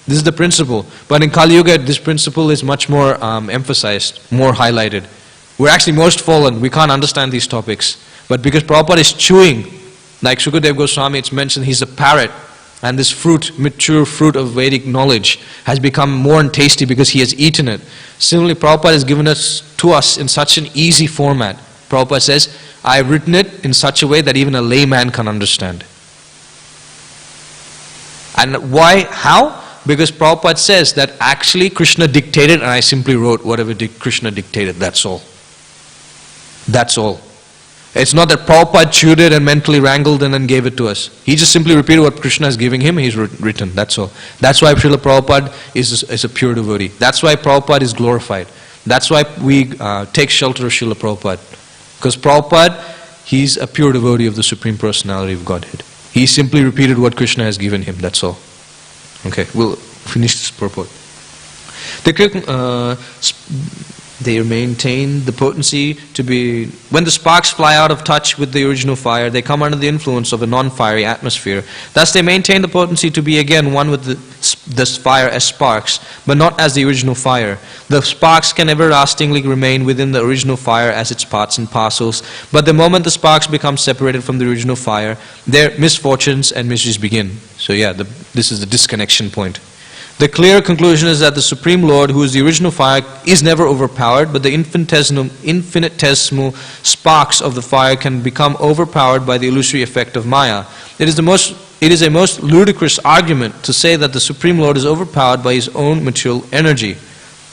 This is the principle. But in Kali Yuga, this principle is much more emphasized, more highlighted. We're actually most fallen. We can't understand these topics. But because Prabhupada is chewing, like Shukadev Goswami, it's mentioned he's a parrot. And this fruit, mature fruit of Vedic knowledge has become more and tasty because he has eaten it. Similarly, Prabhupada has given us to us in such an easy format. Prabhupada says, I have written it in such a way that even a layman can understand. And why? How? Because Prabhupada says that actually Krishna dictated and I simply wrote whatever Krishna dictated, that's all. That's all. It's not that Prabhupada chewed it and mentally wrangled and then gave it to us. He just simply repeated what Krishna is giving him, he's written, that's all. That's why Srila Prabhupada is a pure devotee. That's why Prabhupada is glorified. That's why we take shelter of Srila Prabhupada. Because Prabhupada, he's a pure devotee of the Supreme Personality of Godhead. He simply repeated what Krishna has given him, that's all. Okay, we'll finish this purport. They maintain the potency to be... When the sparks fly out of touch with the original fire, they come under the influence of a non-fiery atmosphere. Thus they maintain the potency to be again one with this fire as sparks, but not as the original fire. The sparks can everlastingly remain within the original fire as its parts and parcels, but the moment the sparks become separated from the original fire, their misfortunes and miseries begin. So yeah, this is the disconnection point. The clear conclusion is that the Supreme Lord, who is the original fire, is never overpowered, but the infinitesimal sparks of the fire can become overpowered by the illusory effect of Maya. It is a most ludicrous argument to say that the Supreme Lord is overpowered by his own material energy.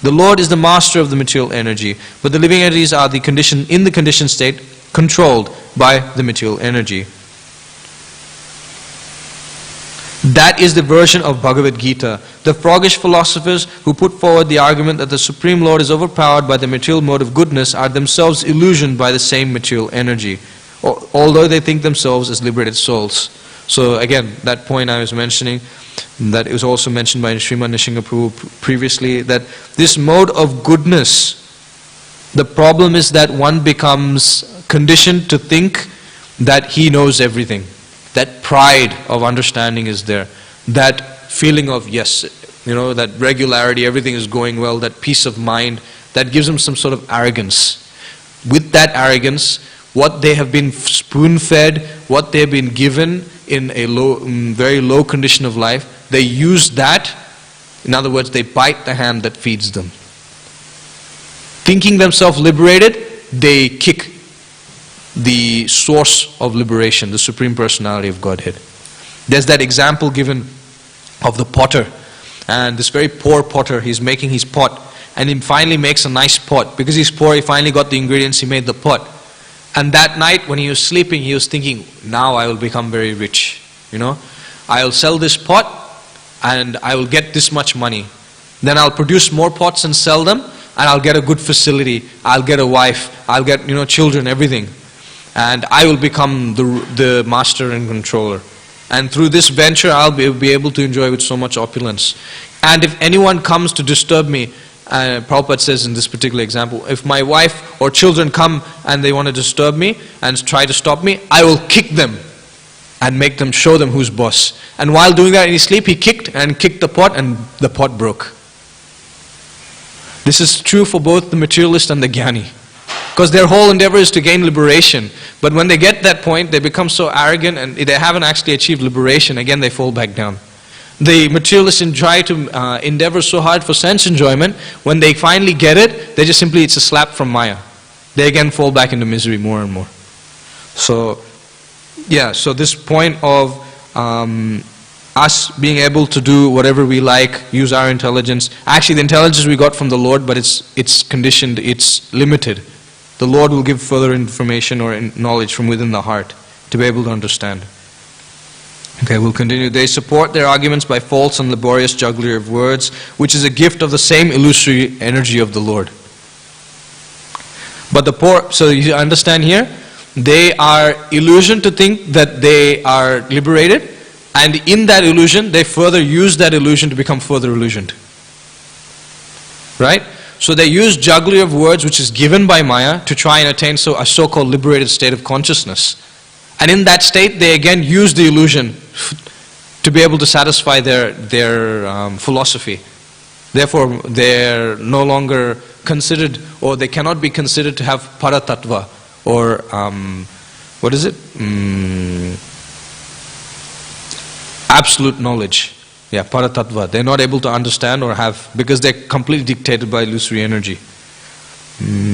The Lord is the master of the material energy, but the living entities are in the conditioned state, controlled by the material energy. That is the version of Bhagavad Gita. The froggish philosophers who put forward the argument that the Supreme Lord is overpowered by the material mode of goodness are themselves illusioned by the same material energy, although they think themselves as liberated souls. So again, that point I was mentioning, that it was also mentioned by Srimad Nishinga Prabhu previously, that this mode of goodness, the problem is that one becomes conditioned to think that he knows everything. That pride of understanding is there. That feeling of, yes, that regularity, everything is going well, that peace of mind, that gives them some sort of arrogance. With that arrogance, what they have been spoon-fed, what they have been given in a very low condition of life, they use that. In other words, they bite the hand that feeds them. Thinking themselves liberated, they kick the source of liberation, the Supreme Personality of Godhead. There's that example given of the potter, and this very poor potter, he's making his pot, and he finally makes a nice pot. Because he's poor, he finally got the ingredients, he made the pot. And that night when he was sleeping, he was thinking, now I will become very rich. I'll sell this pot and I will get this much money. Then I'll produce more pots and sell them, and I'll get a good facility, I'll get a wife, I'll get children, everything. And I will become the master and controller. And through this venture, I'll be able to enjoy with so much opulence. And if anyone comes to disturb me, Prabhupada says in this particular example, if my wife or children come and they want to disturb me and try to stop me, I will kick them and show them who's boss. And while doing that in his sleep, he kicked the pot, and the pot broke. This is true for both the materialist and the jnani. Because their whole endeavor is to gain liberation. But when they get that point, they become so arrogant and they haven't actually achieved liberation. Again, they fall back down. The materialists try to endeavor so hard for sense enjoyment. When they finally get it, they just simply, it's a slap from Maya. They again fall back into misery more and more. So, yeah, so this point of us being able to do whatever we like, use our intelligence. Actually, the intelligence we got from the Lord, but it's conditioned, it's limited. The Lord will give further information or knowledge from within the heart to be able to understand. Okay, we'll continue. They support their arguments by false and laborious jugglery of words, which is a gift of the same illusory energy of the Lord. But the poor, so you understand here, they are illusioned to think that they are liberated, and in that illusion, they further use that illusion to become further illusioned. Right? So they use jugglery of words, which is given by Maya, to try and attain a so-called liberated state of consciousness. And in that state, they again use the illusion to be able to satisfy their philosophy. Therefore, they're no longer considered, or they cannot be considered to have paratattva, or what is it? Absolute knowledge. Yeah, paratattva. They're not able to understand or have, because they're completely dictated by illusory energy.